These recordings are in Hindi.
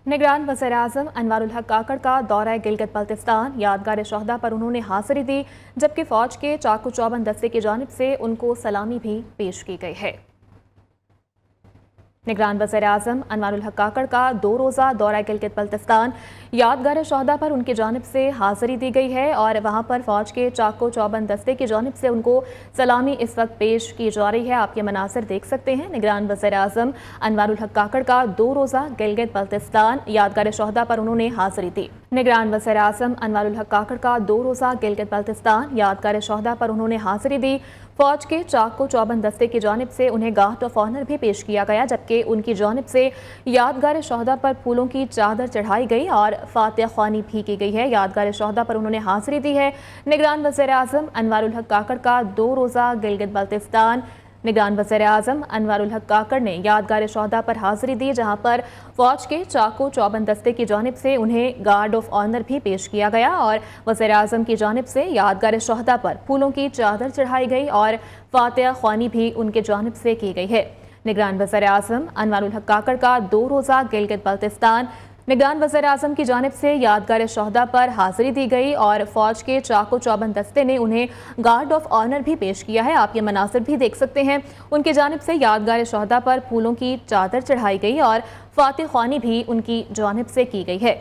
निगरान वज़ीर-ए-आज़म अनवारुल हक काकड़ का दौरा गिलगित बल्तिस्तान। यादगार शोहदा पर उन्होंने हाज़िरी दी, जबकि फ़ौज के चाकू चौबंद दस्ते की जानिब से उनको सलामी भी पेश की गई है। निगरान वज़ीर-ए-आज़म अनवारुल हक काकड़ का 2 रोज़ा दौरा गिलगित बल्तिस्तान। यादगार शोहदा पर उनकी जानिब से हाज़िरी दी गई है और वहाँ पर फ़ौज के चाकू चौबंद दस्ते की जानिब से उनको सलामी इस वक्त पेश की जा रही है। आप ये मनासिर देख सकते हैं। निगरान वज़ीर-ए-आज़म अनवारुल हक काकड़ का 2 रोज़ा गिलगित बल्तिस्तान। यादगार शोहदा पर उन्होंने हाज़िरी दी। निगरान वज़ीर-ए-आज़म अनवारुल हक काकड़ का 2 रोज़ा गिलगित बल्तिस्तान। यादगार शोहदा पर उन्होंने हाज़िरी दी। फ़ौज के चाकू चौबंद दस्ते की जानिब से उन्हें गार्ड ऑफ ऑनर भी पेश किया गया, जबकि उनकी जानिब से यादगार शोहदा पर फूलों की चादर चढ़ाई गई और फातिहा ख्वानी भी की गई है। यादगार शोहदा पर उन्होंने हाज़िरी दी है। निगरान वज़ीर-ए-आज़म अनवारुल हक काकड़ का 2 रोज़ा गिलगित बल्तिस्तान। निगरान वज़ीर-ए-आज़म अनवारुल हक काकड़ ने यादगार शोहदा पर हाज़िरी दी, जहाँ पर फ़ौज के चाकू चौबंद दस्ते की जानिब से उन्हें गार्ड ऑफ ऑनर भी पेश किया गया और वज़ीर-ए-आज़म की जानिब से यादगार शोहदा पर फूलों की चादर चढ़ाई गई और फातिहा ख्वानी भी उनके जानिब से की गई है। निगरान वज़ीर-ए-आज़म अनवारुल हक काकड़ का 2 रोज़ा गिलगित बल्तिस्तान। निगरान वज़ीर-ए-आज़म की जानिब से यादगार शोहदा पर हाज़िरी दी गई और फ़ौज के चाकू चौबंद दस्ते ने उन्हें गार्ड ऑफ ऑनर भी पेश किया है। आप ये मनासिर भी देख सकते हैं। उनकी जानिब से यादगार शोहदा पर फूलों की चादर चढ़ाई गई और फातिहा ख्वानी भी उनकी जानिब से की गई है।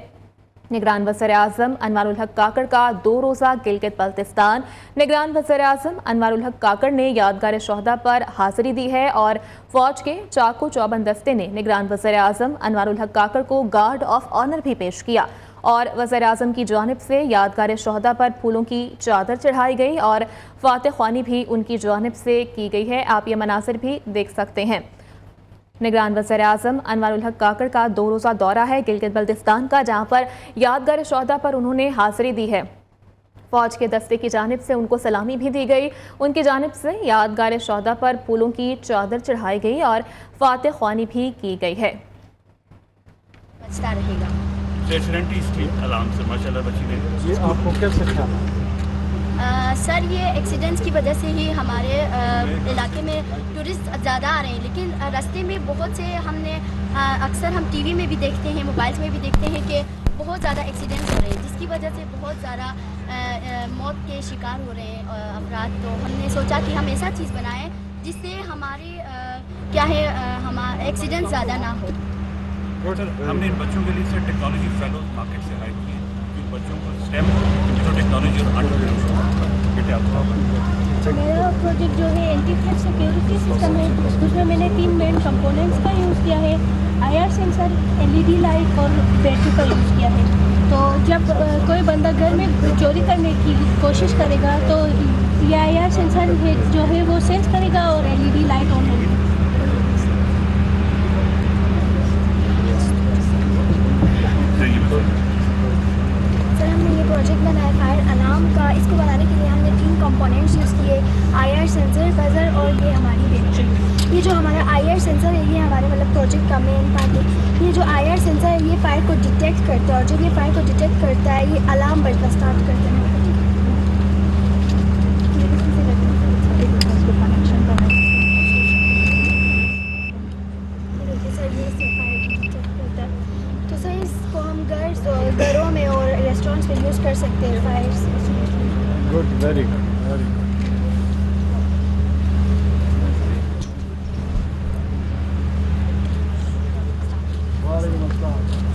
निगरान वज़ीर-ए-आज़म अनवारुल हक काकड़ का 2 रोज़ा गिलगित बल्तिस्तान। निगरान वज़ीर-ए-आज़म अनवारुल हक काकड़ ने यादगार शोहदा पर हाज़िरी दी है और फ़ौज के चाकू चौबंद दस्ते ने निगरान वज़ीर-ए-आज़म अनवारुल हक काकड़ को गार्ड ऑफ ऑनर भी पेश किया और वज़ीर-ए-आज़म की जानिब से यादगार शोहदा पर फूलों की चादर चढ़ाई गई और फातिहा ख्वानी भी उनकी जानिब से की गई है। आप ये मनासिर भी देख सकते हैं। निगरान वज़ीर-ए-आज़म अनवारुल हक काकड़ का 2 रोज़ा दौरा है गिलगित बल्तिस्तान का, जहाँ पर यादगार शोहदा पर उन्होंने हाज़िरी दी है। फ़ौज के दस्ते की जानिब से उनको सलामी भी दी गई। उनकी जानिब से यादगार शोहदा पर फूलों की चादर चढ़ाई गई और फातिहा ख्वानी भी की गई है। बचता रहेगा। अलार्म से माशाल्लाह बची रही। ये आपको कैसे ख्याल है? सर, ये एक्सीडेंट्स की वजह से ही हमारे इलाके में टूरिस्ट ज़्यादा आ रहे हैं, लेकिन रास्ते में बहुत से हमने अक्सर हम टीवी में भी देखते हैं, मोबाइल्स में भी देखते हैं कि बहुत ज़्यादा एक्सीडेंट्स हो रहे हैं, जिसकी वजह से बहुत ज़्यादा मौत के शिकार हो रहे हैं अफराद। तो हमने सोचा कि हम ऐसा चीज़ बनाएं जिससे हमारी हमारे एक्सीडेंट ज़्यादा ना हो। हमने इन बच्चों के लिए से टेक्नोलॉजी फेलोज मार्केट से हायर किए, इन बच्चों को स्टेम टेक्नोलॉजी और मेरा प्रोजेक्ट जो है एंटी थ्रेट सिक्योरिटी सिस्टम है, उसमें मैंने 3 मेन कंपोनेंट्स का यूज़ किया है। IR सेंसर, LED लाइट और बैटरी का यूज़ किया है। तो जब कोई बंदा घर में चोरी करने की कोशिश करेगा तो ये IR सेंसर जो है वो सेंस करेगा और LED लाइट ऑन होगी। सर, हमने ये प्रोजेक्ट बनाया फायर अलार्म का। इसको बनाने के लिए हमने 3 कंपोनेंट्स यूज़ किए, IR सेंसर, बजर और ये हमारी बैटरी। ये जो हमारा IR सेंसर है ये हमारे प्रोजेक्ट का मेन पार्ट है। ये जो IR सेंसर है ये फायर को डिटेक्ट करता है और जब ये फायर को डिटेक्ट करता है ये अलार्म बजना स्टार्ट करता है। तो सर, इसको हम घरों में और रेस्टोरेंट्स में यूज़ कर सकते हैं fires. Good, very good, very good.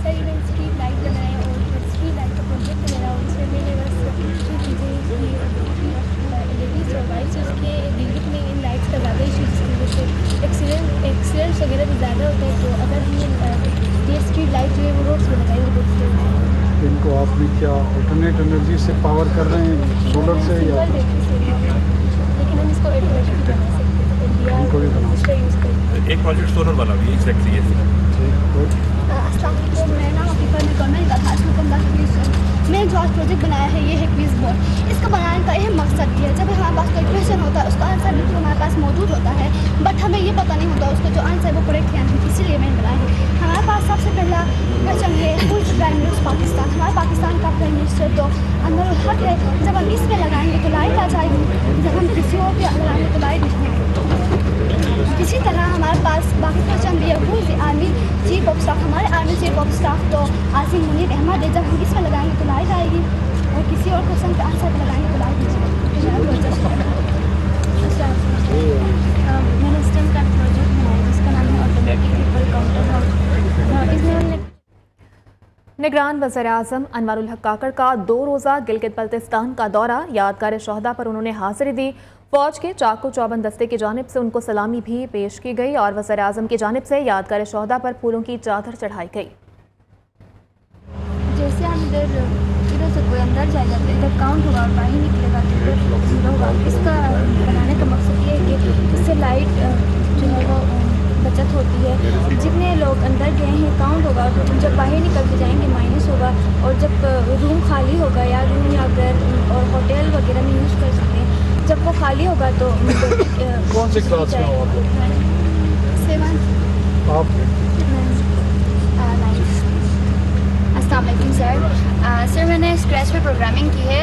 Sir, ये मैंने स्ट्रीट लाइट बनाया और स्ट्रीट लाइट का प्रोजेक्ट मेरा, उसमें मैंने बस लेडीज और वाइट्स उसके गिलगित में इन लाइट्स का ज़्यादा इशूज़ की वजह से एक्सीडेंट्स वगैरह भी ज़्यादा होता है। तो अगर हम ये स्ट्रीट लाइट जो है वो रोड्स में लगाएंगे तो इनको आपने क्या अल्टरनेट एनर्जी से पावर कर रहे हैं, सोलर से या? लेकिन हम इसको ऑटोमेटिक बना सकते हैं, इनको भी बना इसका यूज़ करते एक प्रोजेक्ट सोलर वाला भी एग्जैक्टली है। मैं ना मैं जो आज प्रोजेक्ट बनाया है ये है क्विज बोर्ड। इसको बनाने का यह मकसद ये है, जब हमारे पास कोई क्वेश्चन होता है उसका आंसर बिल्कुल हमारे पास मौजूद होता है, बट हमें ये पता नहीं होता उसका जो आंसर है वो करेक्ट है नहीं, इसीलिए मैंने बनाया है। हमारे पास सबसे पहला क्वेश्चन है हुज प्राइम मिनिस्टर पाकिस्तान। हमारे पाकिस्तान का प्राइम मिनिस्टर तो अनवरुल हक है। जब हम इस पर लगाएंगे तो लाइट आ जाएगी, जब हम किसी और पर लगाएंगे तो लाइट नहीं आएगी। इसी तरह हमारे पास बाकी क्वेश्चन भी है, who is the army chief of staff. हमारे आर्मी चीफ ऑफ स्टाफ तो आसिम मुनीर रहमत है, जब हम इस पर लगाएंगे तो लाइट आएगी, और किसी और क्वेश्चन के आंसर पर लगाएंगे तो लाइट मैंने स्टेम का प्रोजेक्ट बनाया जिसका नाम है ऑटोमेटिक ट्रिपल काउंटर हाउस। इसमें हमने निगरान वज़ीर-ए-आज़म अनवारुल हक काकड़ का 2 रोज़ा गिलगित बल्तिस्तान का दौरा। यादगार शोहदा पर उन्होंने हाज़िरी दी। फौज के चाको चौबंद दस्ते की जानिब से उनको सलामी भी पेश की गई और वज़ीर-ए-आज़म की जानिब से यादगार शोहदा पर फूलों की चादर चढ़ाई गई। जैसे हम इधर से कोई अंदर जाएगा तो इधर काउंट होगा और बाहर निकलेगा तो इधर जीरो होगा। इसका बनाने का मकसद ये है कि इससे लाइट जो है वो बचत होती है। जितने लोग अंदर गए हैं काउंट होगा, जब बाहर निकल के जाएंगे माइनस होगा, और जब रूम खाली होगा या रूम या घर और होटल वगैरह में यूज़ कर सकते हैं, जब वो खाली होगा तो कौन सी क्लास में हो आप? अस्सलाम वालेकुम सर। मैंने स्क्रैच पे प्रोग्रामिंग की है।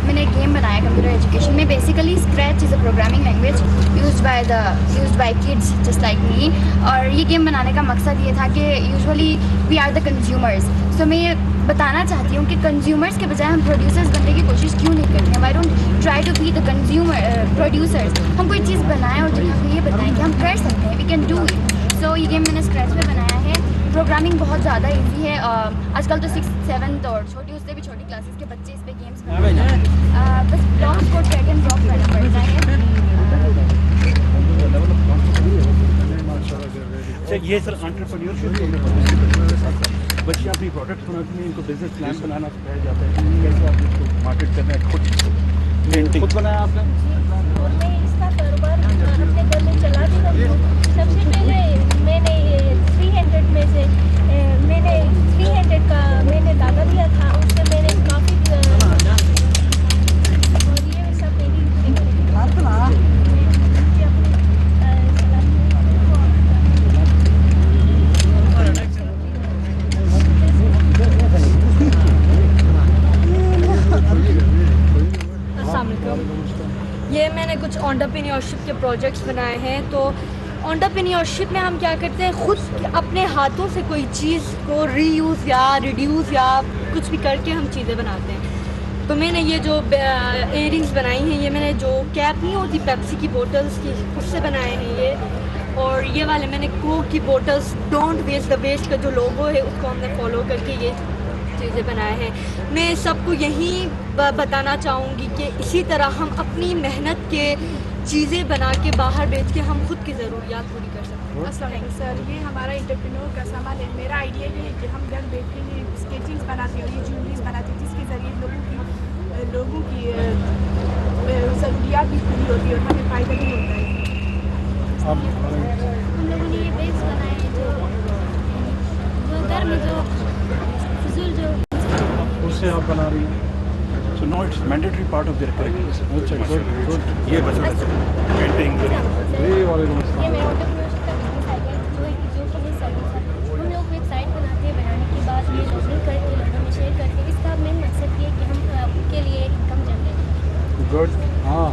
मैंने एक गेम बनाया कंप्यूटर एजुकेशन में। Basically Scratch is a programming language used by kids just like me. और ये गेम बनाने का मकसद ये था कि usually we are the consumers. So मैं ये बताना चाहती हूँ कि कंज्यूमर्स के बजाय हम प्रोड्यूसर्स बनने की कोशिश क्यों नहीं करते हैं। Why don't try to be the consumer producers. हम कोई चीज़ बनाएं और दुनिया को ये बताएं कि हम कर सकते हैं, वी कैन डू इट। सो ये गेम मैंने स्क्रैच पे बनाया है। प्रोग्रामिंग बहुत ज़्यादा इजी है। आजकल तो 6th 7th और छोटी उससे भी छोटी क्लासेस के बच्चे इस पे गेम्स बनाते हैं। बस long code drag and drop करना पड़ता है। ये सर एंटरप्रेन्योरशिप बच्चे अपनी प्रोडक्ट बनाते हैं, इनको बिजनेस प्लान बनाना सिखाया जाता है, कैसे आप इसको मार्केट करना है। खुद बनाया आपने? और मैं इसका कारोबार अपने घर में चला भी रही हूँ। सबसे पहले मैंने 300 में से मैंने 300 का मैंने दागा दिया था, उससे मैंने काफ़ी और ये सब मेरी ये मैंने कुछ एंटरप्रेन्योरशिप के प्रोजेक्ट्स बनाए हैं। तो एंटरप्रेन्योरशिप में हम क्या करते हैं, खुद अपने हाथों से कोई चीज़ को रीयूज़ या रिड्यूस या कुछ भी करके हम चीज़ें बनाते हैं। तो मैंने ये जो इयरिंग्स बनाई हैं, ये मैंने जो कैप नहीं होती पेप्सी की बोतल्स की, उससे बनाए हैं ये। और ये वाले मैंने कोक की बोतल्स डोंट वेस्ट द वेस्ट का जो लोगो है उसको हमने फॉलो करके ये चीज़ें बनाए हैं। मैं सबको यही बताना चाहूँगी कि इसी तरह हम अपनी मेहनत के चीज़ें बना के बाहर बेच के हम खुद की ज़रूरियात पूरी कर सकते हैं। अस्सलाम वालेकुम सर, ये हमारा एंटरप्रेन्योर का सामान है। मेरा आइडिया ये है कि हम घर बैठे ही स्केचिंग्स बनाते हैं और ये ज्वेलरीज बनाते हैं, जिसके ज़रिए लोगों की ज़रूरियात भी पूरी होती है और हमें फ़ायदा भी होता है। हम लोगों ने ये बैग्स बनाए हैं जो घर में जो फिजूल जो उससे आप बना रही हैं? So now it's mandatory part of their curriculum. अच्छा, गुड। ये बता पेंटिंग जी वालेकुम ये अस्सलाम। मेरा एंटरप्रेन्योरशिप का बिजनेस आइडिया जो है कि जो कि सर्विस है। हम लोग वेबसाइट बनाते हैं, बनाने के बाद ये लोडिंग करके लोगों में शेयर करते हैं। इसका मेन मकसद ये है कि हम उनके लिए इनकम जनरेट करें। गुड। हाँ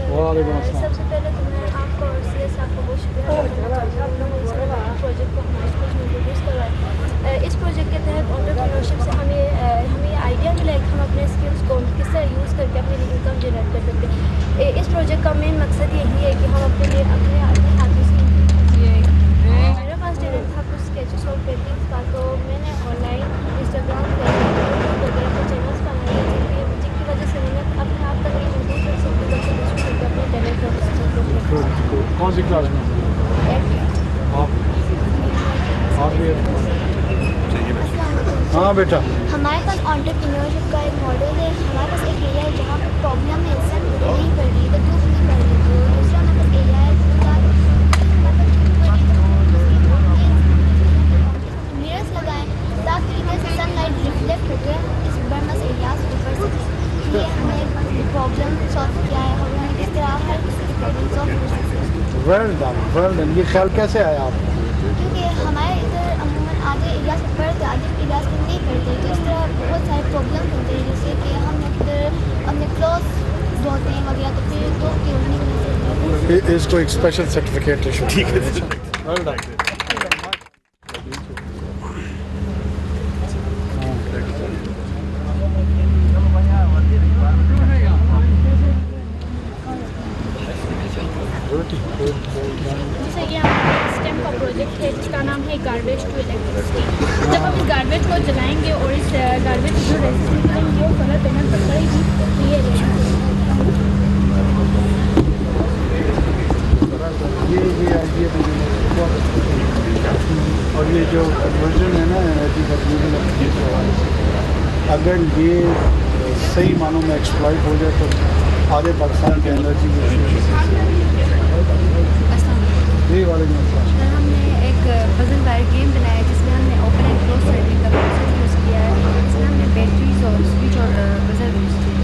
वालेकुम अस्सलाम। सबसे पहले तो मैं आपको और CS आपको बहुत शुक्रिया करना चाहती हूँ। आप लोगों ने इस प्रोजेक्ट को हमारे स्कूल में इंट्रोड्यूस करवाया। इस प्रोजेक्ट के तहत एंटरप्रेन्योरशिप से हमें आइडिया मिला कि हम अपने स्किल्स को किस तरह यूज़ करके अपने लिए इनकम जनरेट कर सकते हैं। इस प्रोजेक्ट का मेन मकसद यही है कि हम अपने लिए अपने हाथों से मेरे पास टैलेंट था कुछ स्केचेस और पेंटिंग्स का, तो मैंने ऑनलाइन इंस्टाग्राम वगैरह पर चैनल्स बनाए जिनकी वजह से मैंने अपने आप तक ये महसूस कर सकती हूँ अपने टैलेंट को। कौन सी क्लास में आप भी? हाँ बेटा। हमारे पास एंटरप्रेन्योरशिप का एक मॉडल है। हमारे पास एक एरिया है जहाँ पर प्रॉब्लम है, इंसान नहीं कर रही तो धूप नहीं कर रही। तो दूसरा हमारे पास एरिया है मिरर्स लगाएं साफ तरीके से सनलाइट रिफ्लेक्ट होकर इस बर्नस एरियाज को कर सकें। ये हमें प्रॉब्लम सॉल्व किया है और हमें किस तरह हर किसी की प्रॉब्लम सॉल्व कर सकते हैं। Well done. ये ख्याल कैसे आया आपको? क्योंकि हमारे इधर अमूमन आधे एरियाज में पढ़ते, आधे एरियाज में नहीं पढ़ते, तो इस तरह बहुत सारे प्रॉब्लम होते हैं। जैसे कि हम इधर अपने क्लॉथ धोते हैं वगैरह, तो फिर धो के उन्हीं में इसको एक स्पेशल सर्टिफिकेट इशू। ठीक है। Well done. Like garbage to electricity. जब हम इस गार्बेज को जलाएंगे और इस गार्बेज की जो रेसिपी करेंगे वो सोलर पैनल पर पड़ेगी तो ये आइडिया बहुत अच्छा है। और ये जो कन्वर्जन है ना एनर्जी का यूज के हवाले से, अगर ये सही मानों में एक्सप्लॉइट हो जाए तो आधे पाकिस्तान के एनर्जी ये वाले सर हमने एक पजल वायर गेम बनाया जिसमें हमने ओपन एंड क्लोज सर्किट का कॉन्सेप्ट यूज़ किया है, जिसमें हमने बैटरीज और स्विच और बजर यूज़ किया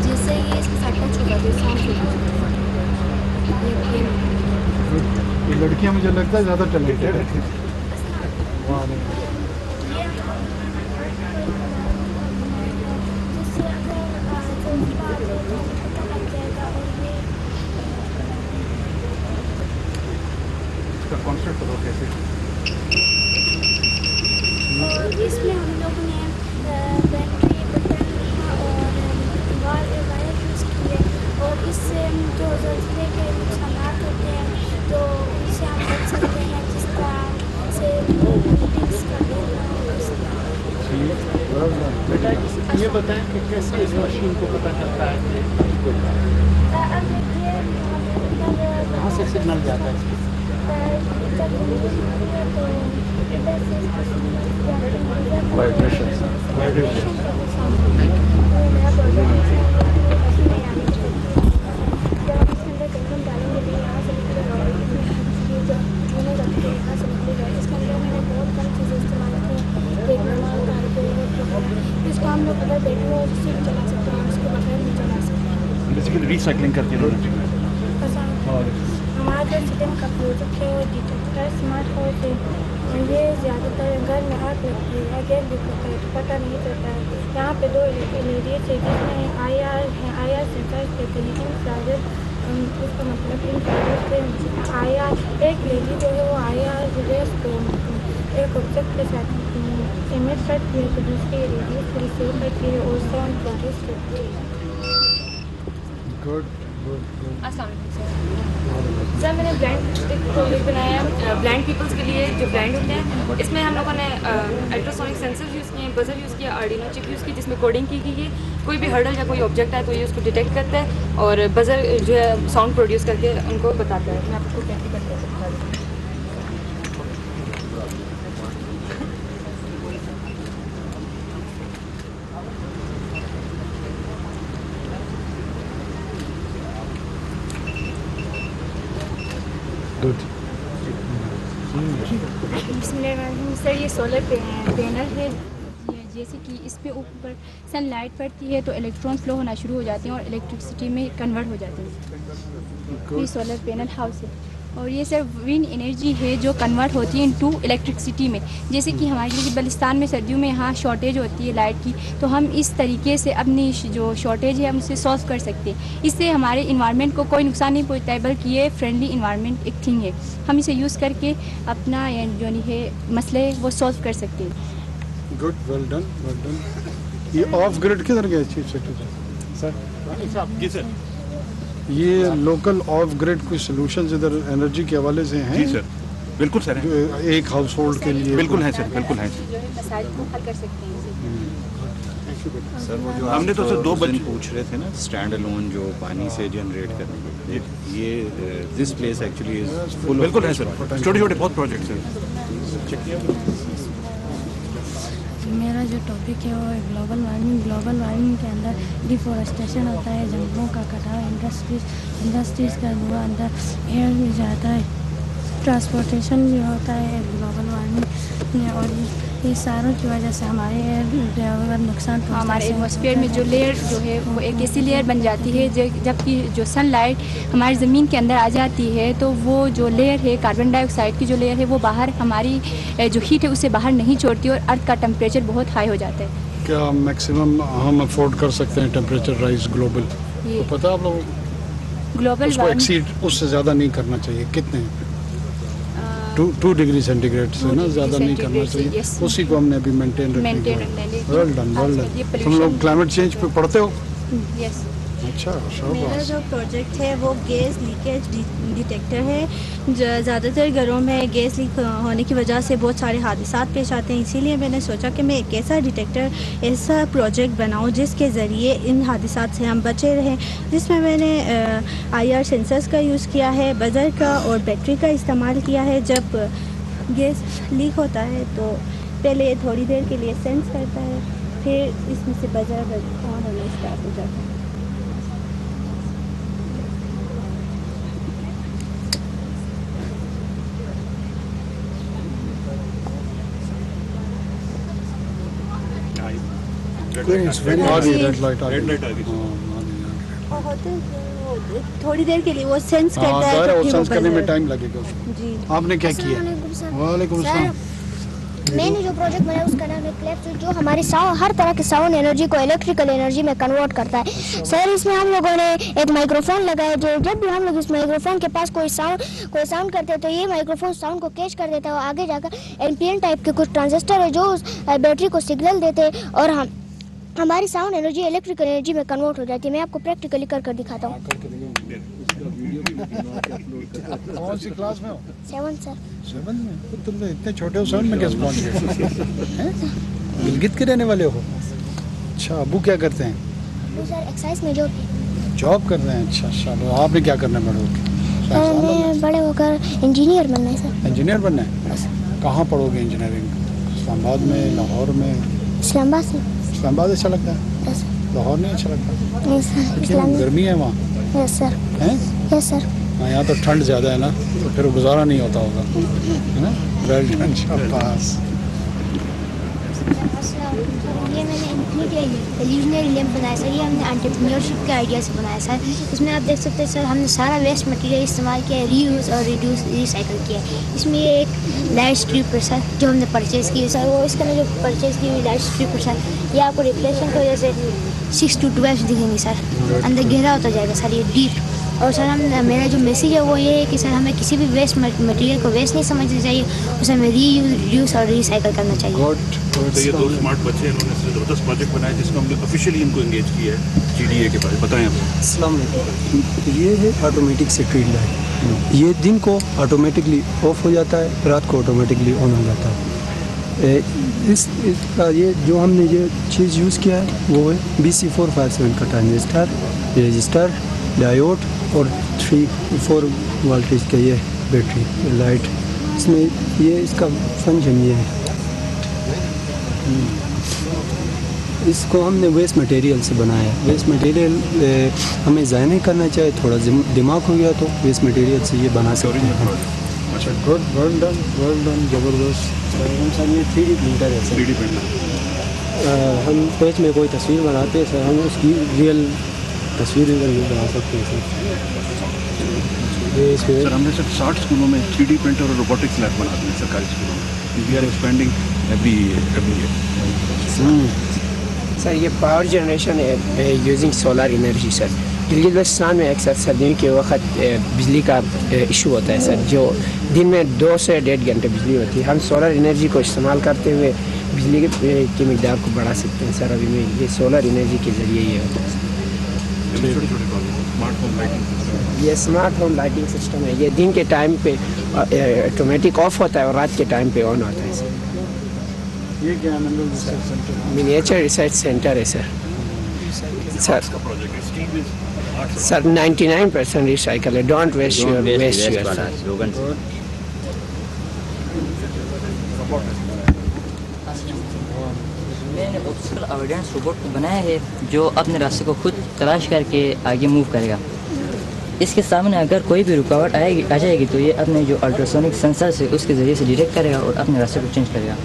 जिससे ये इसके साथ टच हो जाती है साउंड। ये लड़कियां मुझे लगता है ज़्यादा टैलेंटेड है। कॉन्सेप्ट बताओ कैसे। और इसमें हम लोगों ने बैटरी बटन और वायर यूज़ किए और इससे जो ज़लज़ले के नुकसान होते हैं तो उनसे हम बच सकते हैं, जिस तरह से बिल्डिंग्स का बेटा ये बताएं कि कैसे इस मशीन को पता चलता है कहाँ से सिग्नल जाता है? इसको हम लोग अगर बैटरी और सिर्फ चला सकते हैं, उसके बगैर नहीं चला सकते। बेसिकली रिसाइकलिंग करके हमारा जो सिस्टम का प्रोजेक्ट है वो डिटेक्टर स्मार्ट हाउस है। ये ज़्यादातर घर में आग लगती है, गैस भी होता है तो पता नहीं चलता है। यहाँ पे दो LED है जिसमें IR सेंसर कहते हैं, इंफ्रारेड उसका मतलब इंफ्रारेड से IR एक LED जो है वो IR रेस को एक ऑब्जेक्ट के साथ इमेज करती है तो दूसरी LED से रिसीव करती है और साउंड प्रोड्यूस करती है। Good good good. सर मैंने ब्लाइंड प्रोजेक्ट बनाया ब्लाइंड पीपल्स के लिए जो ब्लाइंड होते हैं। इसमें हम लोगों ने अल्ट्रासोनिक सेंसर यूज़ किए, बजर यूज़ किया, आर्डिनो चिप यूज़ की जिसमें कोडिंग की गई है। कोई भी हर्डल या कोई ऑब्जेक्ट है तो ये उसको डिटेक्ट करता है और बजर जो है साउंड प्रोड्यूस करके उनको बताता है। मैं आपको कैसे करता हूँ। गुड। सर ये सोलर पैनल है, जैसे कि इस पे ऊपर सनलाइट पड़ती है तो इलेक्ट्रॉन फ्लो होना शुरू हो जाते हैं और इलेक्ट्रिसिटी में कन्वर्ट हो जाते हैं। ये सोलर पैनल हाउस है और ये सर विंड एनर्जी है जो कन्वर्ट होती है इनटू इलेक्ट्रिसिटी में। जैसे कि हमारे लिए बलिस्तान में सर्दियों में यहाँ शॉर्टेज होती है लाइट की, तो हम इस तरीके से अपनी जो शॉर्टेज है हम उसे सॉल्व कर सकते हैं। इससे हमारे इन्वायरमेंट को कोई नुकसान नहीं पहुँचता है, बल्कि ये फ्रेंडली इन्वायरमेंट एक थिंग है। हम इसे यूज़ करके अपना जो है मसले वो सॉल्व कर सकते हैं। Good, well done, well done. ये ऑफ ग्रिड किधर गए चीफ सेक्रेटरी सर? जी सर। ये लोकल ऑफ ग्रिड कुछ सॉल्यूशंस इधर एनर्जी के हवाले से हैं? जी सर, बिल्कुल सर है। एक हाउस होल्ड के लिए बिल्कुल है सर, बिल्कुल है। मसाइल को हल कर सकते हैं। सर वो जो हमने तो सर 2 बच्चे पूछ रहे थे ना स्टैंड अलोन जो पानी से जनरेट करने के, ये this place actually is full. बिल्कुल है सर, छोटे छोटे बहुत प्रोजेक्ट्स हैं। मेरा जो टॉपिक है वो है ग्लोबल वार्मिंग। ग्लोबल वार्मिंग के अंदर डिफॉरेस्टेशन होता है, जंगलों का कटाव, इंडस्ट्रीज़ का धुआं अंदर एयर में जाता है, ट्रांसपोर्टेशन भी होता है ग्लोबल वार्मिंग, और ये सारों की वजह से हमारे एयर नुकसान पहुंचता है। हमारे एटमॉस्फेयर में जो लेयर जो है वो एक ऐसी लेयर बन जाती है जबकि जो सनलाइट हमारी ज़मीन के अंदर आ जाती है तो वो जो लेयर है कार्बन डाइऑक्साइड की जो लेयर है वो बाहर हमारी जो हीट है उसे बाहर नहीं छोड़ती और अर्थ का टेम्परेचर बहुत हाई हो जाता है। क्या मैक्सिमम हम अफोर्ड कर सकते हैं टेम्परेचर राइज ग्लोबल? तो पता है आप लोगों को ग्लोबल उसको एक्सीड उससे ज़्यादा नहीं करना चाहिए। कितने 2 डिग्री सेंटीग्रेड से ना ज़्यादा नहीं करना चाहिए। उसी को हमने अभी मेंटेन रखना है। Well done, well done. तुम लोग क्लाइमेट चेंज पे पढ़ते हो? यस। अच्छा मेरा शाबाश। जो प्रोजेक्ट है वो गैस लीकेज डिटेक्टर है। ज़्यादातर घरों में गैस लीक होने की वजह से बहुत सारे हादसा पेश आते हैं, इसीलिए मैंने सोचा कि मैं एक ऐसा डिटेक्टर, ऐसा प्रोजेक्ट बनाऊं जिसके ज़रिए इन हादसा से हम बचे रहें। जिसमें मैंने IR सेंसर्स का यूज़ किया है, बज़र का और बैटरी का इस्तेमाल किया है। जब गैस लीक होता है तो पहले थोड़ी देर के लिए सेंस करता है, फिर इसमें से बज़र ऑन होना स्टार्ट हो जाता है। आ गई रेड लाइट, आ रेड गई। लाइट आ गई। और होते वो थोड़ी देर के लिए वो सेंस करता है, हाँ, तो फिर सेंस वो करने में बज़र। टाइम लगेगा। जी। आपने क्या किया? वालेकुम अस्सलाम। मैंने जो प्रोजेक्ट बनाया उसका नाम है क्लेप्स, जो हमारी हर तरह के साउंड एनर्जी को इलेक्ट्रिकल एनर्जी में कन्वर्ट करता है। सर इसमें हम लोगों ने एक माइक्रोफोन लगाया, जो जब भी हम लोग इस माइक्रोफोन के पास कोई साउंड करते हैं तो ये माइक्रोफोन साउंड को कैच कर देता है और आगे जाकर एनपीएन टाइप के कुछ ट्रांजिस्टर है जो उस बैटरी को सिग्नल देते हैं और हमारी साउंड एनर्जी इलेक्ट्रिकल एनर्जी में कन्वर्ट हो जाती है। मैं आपको प्रैक्टिकली कर दिखाता हूँ। कौन सी क्लास में हो? 7 सर। 7 में? तो तुम तो इतने छोटे हो, 7 में कैसे पहुंच गए? गिलगित के रहने वाले हो? अच्छा, अबू क्या करते हैं? वो सर एक्साइज में जॉब कर रहे हैं। अच्छा अच्छा, तो आपने क्या करना है बड़े होकर? मैं बड़े होकर इंजीनियर बनना है सर। इंजीनियर बनना है? कहाँ पढ़ोगे इंजीनियरिंग? इस्लामाबाद में, लाहौर में? इस्लामाबाद से। इस्लामाबाद अच्छा लगता है? लाहौर नहीं अच्छा लगता? नहीं सर। क्यों, गर्मी है वहाँ? Yes sir. हैं? Yes sir. हाँ, यहाँ तो ठंड ज़्यादा है ना, तो फिर गुजारा नहीं होता होगा, है ना? वेल डन, शाबाश। ये मैंने इन्फिनिटी लैम्प बनाया सर। ये हमने एंटरप्रेन्योरशिप के आइडिया से बनाया सर। इसमें आप देख सकते हैं सर, हमने सारा वेस्ट मटेरियल इस्तेमाल किया है, रीयूज और रिसाइकल किया है। इसमें ये एक लाइट स्ट्रिप है सर जो हमने परचेज़ की है सर। वो इसका जो परचेज़ की हुई लाइट स्ट्रिप है सर, ये आपको रिफ्लेक्शन की वजह से 6 to 12 दिखेंगे सर। अंदर गहरा होता जाएगा सर, ये डीप। और सर मेरा जो मैसेज है वो ये है कि सर हमें किसी भी वेस्ट मटेरियल को वेस्ट नहीं समझना चाहिए, उसे हमें रीयूज, रिड्यूस और रिसाइकल करना चाहिए। तो ये 2 स्मार्ट बच्चे हैं, इन्होंने ज़बरदस्त प्रोजेक्ट बनाया जिसमें हमने ऑफिशियली इनको एंगेज किया है GDA के बारे में। बताएं आप। अस्सलाम वालेकुम। ये है ऑटोमेटिक स्ट्रीट लाइट। ये दिन को ऑटोमेटिकली ऑफ हो जाता है, रात को ऑटोमेटिकली ऑन हो जाता है। इसका ये जो हमने ये चीज़ यूज़ किया है वो है BC457 का ट्रांजिस्टर, रजिस्टर, डायोड और 3-4 वोल्टेज का ये बैटरी लाइट। इसमें ये इसका फंक्शन ये है, इसको हमने वेस्ट मटेरियल से बनाया है। वेस्ट मटेरियल हमें ज़ाया नहीं करना चाहिए, थोड़ा दिमाग हो गया तो वेस्ट मटेरियल से ये बना सकते हैं। अच्छा, गुड, वेल डन, ज़बरदस्त। सर ये 3D प्रिंटर है सर। 3D प्रिंटर हम पेज में कोई तस्वीर बनाते हैं सर, हम उसकी रियल तस्वीर नहीं बना सकते हैं सर। सर हमने सर 60 स्कूलों में 3D प्रिंटर और रोबोटिक्स लैब बना दी है सरकारी स्कूलों में। We are expending every year. Sir ये पावर जनरेशन है using solar energy sir. Gilgit Baltistan में अक्सर सर्दियों के वक्त बिजली का इशू होता है सर, जो दिन में 2 से 1.5 घंटे बिजली होती है। हम सोलर एनर्जी को इस्तेमाल करते हुए बिजली की मिकदार को बढ़ा सकते हैं सर। अभी में ये सोलर एनर्जी के ज़रिए ये होता है। ये स्मार्ट होम लाइटिंग सिस्टम है। ये दिन के टाइम पे ऑटोमेटिक ऑफ होता है और रात के टाइम पे ऑन होता है सर। ये क्या research centre? Miniature research centre है सर। सर 99% रिसाइकल है। डोंट वेस्ट योर मैंने ऑब्स्टिकल अवॉइडेंस रोबोट बनाया है जो अपने रास्ते को खुद तलाश करके आगे मूव करेगा। इसके सामने अगर कोई भी रुकावट आ जाएगी तो ये अपने जो अल्ट्रासोनिक सेंसर से उसके ज़रिए से डिटेक्ट करेगा और अपने रास्ते को चेंज करेगा।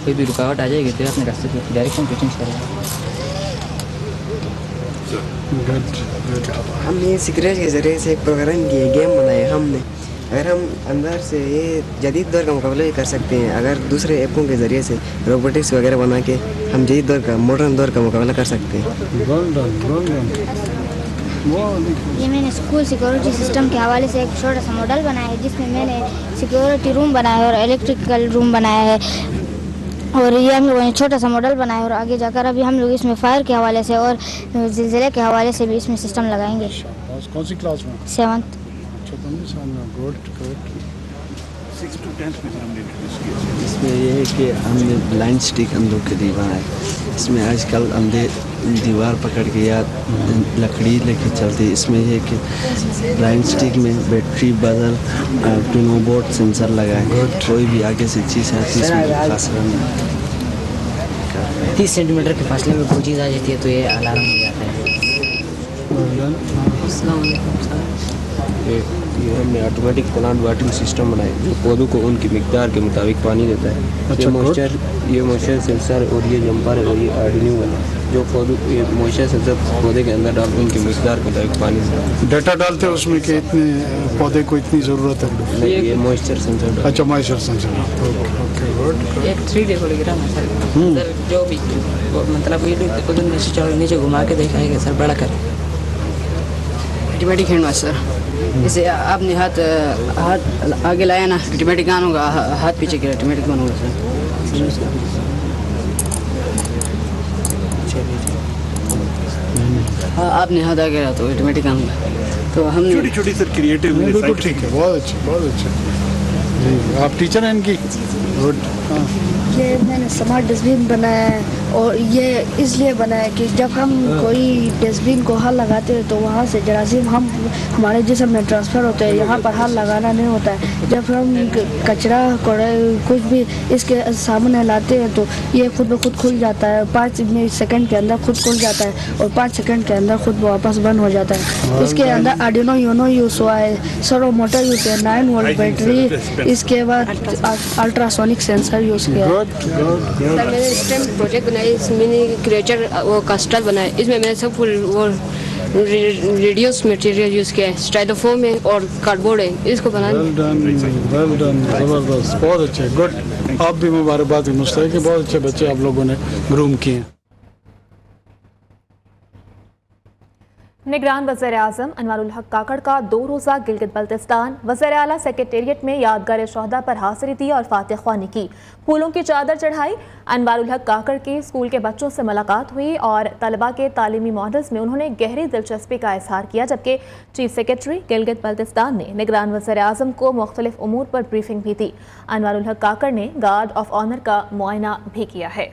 कोई भी रुकावट आ जाएगी तो ये अपने रास्ते की डायरेक्शन को चेंज करेगा। हमने सिक्रेट के ज़रिए से एक प्रोग्राम किया, गेम बनाया हमने। अगर हम अंदर से ये जदीद दौर का मुकाबला भी कर सकते हैं, अगर दूसरे ऐपों के ज़रिए से रोबोटिक्स वगैरह बना के हम जदीद दौर का, मॉडर्न दौर का मुकाबला कर सकते हैं। ये मैंने स्कूल सिक्योरिटी सिस्टम के हवाले से एक छोटा सा मॉडल बनाया है जिसमें मैंने सिक्योरिटी रूम बनाया है और इलेक्ट्रिकल रूम बनाया है। और ये हम लोगों ने छोटा सा मॉडल बनाया और आगे जाकर अभी हम लोग इसमें फायर के हवाले से और ज़िलज़ले के हवाले से भी इसमें सिस्टम लगाएंगे। कौन सी क्लास में? 7th। अच्छा, तुम भी 7th में। Good good. 6 to 10 में हमने इंट्रोड्यूस किया। इसमें ये है कि हमने ब्लाइंड स्टिक हम लोग के लिए बनाया। इसमें आजकल अंधे दीवार पकड़ के या लकड़ी लेके चलते, इसमें ये कि ब्लाइंड स्टिक में बैटरी बदल टूनोबोर्ड सेंसर लगाए, कोई भी आगे से चीज़ है तो इसमें खास 30 सेंटीमीटर के फासले में कोई चीज़ आ जाती है तो ये अलार्म हो जाता है। ये हमने ऑटोमेटिक प्लांट वाटरिंग सिस्टम बनाए जो पौधों को उनकी मिकदार के मुताबिक पानी देता है। अच्छा, ये मॉइस्चर सेंसर और ये जंपर है और ये आर्डिनो है जो पौधों ये मॉइस्चर सेंसर पौधे के अंदर डाल उनकी मिकदार के मुताबिक पानी देता है। डाटा डालते हैं उसमें कि इतने पौधे को इतनी ज़रूरत है। नहीं, ये मॉइस्चर सेंसर। अच्छा, मॉइस्चर सेंसर। Okay good. एक 3D होलोग्राम है सर, जो भी मतलब ये नीचे घुमा के दिखाएगा सर, बड़ा कर ऑटोमेटिक हैंड वॉश सर। जैसे आपने हाथ आगे लाया ना ऑटोमेटिक ऑन होगा, हाथ पीछे किया ऑटोमेटिक ऑन होगा सर। हाँ, आपने हाथ आगे रहा तो ऑटोमेटिक ऑन होगा। तो हम छोटी-छोटी सर क्रिएटिव। बिल्कुल ठीक है, बहुत अच्छे बहुत अच्छे जी। आप टीचर हैं इनकी? गुड। हाँ, ये मैंने स्मार्ट डस्टबिन बनाया है और ये इसलिए बनाया कि जब हम कोई डस्टबिन को हाथ लगाते हैं तो वहाँ से जरासीम हमारे जिस्म में ट्रांसफ़र होते हैं, यहाँ पर हाथ लगाना नहीं होता है। जब हम कचरा कुछ भी इसके सामने लाते हैं तो ये खुद ब खुद खुल जाता है, 5 सेकंड के अंदर खुद खुल जाता है और 5 सेकंड के अंदर खुद वापस बंद हो जाता है। इसके अंदर आर्डिनो यूनो यूज़ हुआ है, सर्वो मोटर यूज़ है, 9 वोल्ट बैटरी, इसके बाद अल्ट्रासोनिक सेंसर यूज़ किया है। सर मैंने स्टेम प्रोजेक्ट बनाया, मैंने क्रिएचर वो कास्टर बनाया, इसमें मैंने सब फुल वो रेडियस मटेरियल यूज़ किया है, स्टाइलोफोम है और कार्डबोर्ड है, इसको बनाने। वेल डन, ज़बरदस्त, बहुत अच्छे, गुड। आप भी मुबारकबाद के मुस्तहिक हैं, बहुत अच्छे बच्चे आप लोगों ने ग्रूम किए हैं। निगरान वज़ीर-ए-आज़म अनवारुल हक काकड़ का 2 रोज़ा गिलगित बल्तिस्तान वज़ीर आला सेक्रेटेरिएट में यादगार शोहदा पर हाज़िरी दी और फातिह ख्वानी की, फूलों की चादर चढ़ाई। अनवारुल हक काकड़ की स्कूल के बच्चों से मुलाकात हुई और तलबा के तालीमी मॉडल्स में उन्होंने गहरी दिलचस्पी का इजहार किया, जबकि चीफ सेक्रेटरी गिलगित बल्तिस्तान ने निगरान वज़ीर-ए-आज़म को मुख्तलिफ उमूर पर ब्रीफिंग भी दी। अनवारुल हक काकड़ ने गार्ड ऑफ ऑनर का मुआयना भी किया है।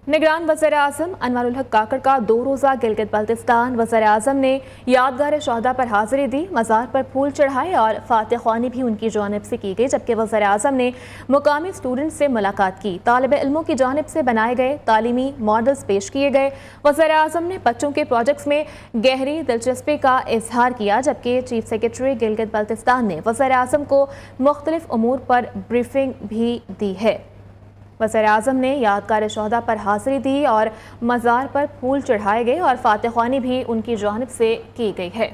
निगरान वज़ीर-ए-आज़म अनवारुल हक काकड़ का 2 रोज़ा गिलगित बल्तिस्तान वज़ीर-ए-आज़म ने यादगार शोहदा पर हाज़िरी दी, मज़ार पर फूल चढ़ाए और फातिह ख्वानी भी उनकी जानिब से की गई, जबकि वज़ीर-ए-आज़म ने मुकामी स्टूडेंट से मुलाकात की। तालिब इल्मों की जानिब से बनाए गए तालीमी मॉडल्स पेश किए गए। वज़ीर-ए-आज़म ने बच्चों के प्रोजेक्ट्स में गहरी दिलचस्पी का इजहार किया, जबकि चीफ सेक्रेटरी गिलगित बल्तिस्तान ने वज़ीर-ए-आज़म को मुख्तलिफ उमूर पर ब्रीफिंग भी दी है। वज़ीर-ए-आज़म ने यादगार शोहदा पर हाज़िरी दी और मज़ार पर फूल चढ़ाए गए और फातिह ख्वानी भी उनकी जानिब से की गई है।